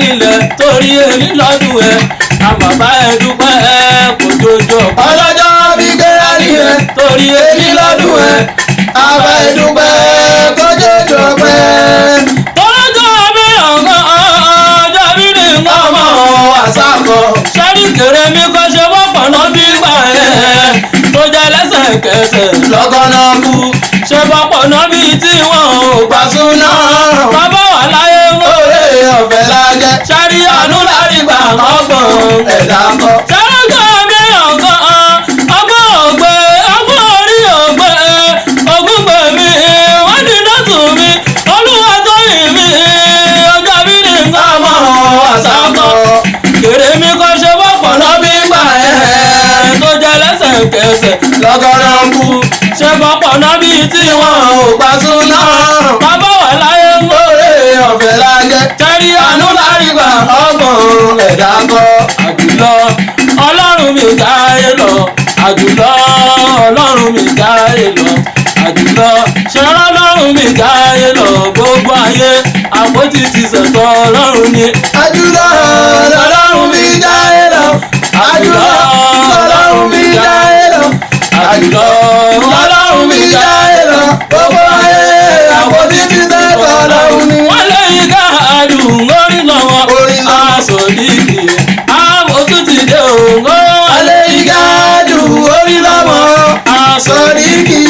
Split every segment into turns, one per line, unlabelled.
nílẹ̀ torí èmi lọ́dún ẹ̀ àmàbá ẹ̀ dúpẹ́ kò jọjọ.
ọlọ́jọ́ bí gbéra nílẹ̀
torí èmi lọ́dún ẹ̀
àbá ìdúpẹ́ kọjọ́jọ́ pẹ́.
ọjọ́ mi ọ̀gán ọjọ́ mi ní nǹkan mọ́
àṣàkọ.
sẹ́rí kèrè mi kọ́ ṣe wọ́pọ̀ náà bí gbà ẹ̀ tó jẹ́ lẹ́sẹ̀kẹsẹ̀
lọ́gọ́nà kú
ṣe wọ́pọ̀ náà bí tí wọ́n ò gbà
gbàsúná.
bàbá wà láyé ń wò
oore ọ̀fẹ́ lájẹ́
sẹ́rí àánú lárí gbà ọgbọ̀n
ẹ̀dá kọ́.
sẹ́rẹ́gbẹ́ mi ọ̀gán ọgbọ́n ògbé ọgbọ́n orí ògbé ògúngbè mi wọ́n ti dọ́tù mi olúwa tó yìn mí ọjọ́ bí ní nǹkan mọ́ àṣàkọ́ kèrè mi kọ́ ṣe wọ́pọ̀ náà bí gbà ẹ̀ tó jẹ́ lẹ́sẹ̀kẹsẹ̀
lọ́gọ́nà kú
ṣe wọ́pọ̀ náà bí tí wọ́n ò
gbàsúná.
bàbá wà láyé ń wò
oore ọ̀fẹ́ lájẹ́
tẹ́rí àánú lárí gbà
ọgbọ̀n ẹ̀dá kọ́.
àjùlọ ọlọ́run mi káyé lọ àjùlọ ọlọ́run mi káyé lọ àjùlọ ṣẹlá ọlọ́run mi káyé lọ gbogbo ayé àpótí ti ṣẹ̀tọ́ ọlọ́run ni.
àjùlọ ọlọ́run mi jáde lọ. àjùlọ ọlọ́run mi jáde lọ.
àjùlọ
ọlọ́run mi jáde lọ. gbogbo ayé àpótí ti sẹ́tọ̀ ọlọ́run ni.
wọ́n lé igá àdùn orí lọ́wọ́
Orin lọ́wọ́.
aṣòdìkì àbótú ti dé òǹgó
alẹ́ ìgádù orí lọ́mọ. sọ̀ríkì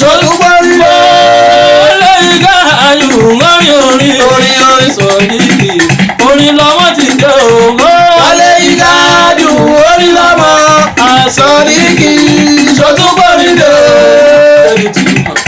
sọ́dúnbọ́rí.
wọ́n lé igá àdùn orí
orin orin
sọ̀dí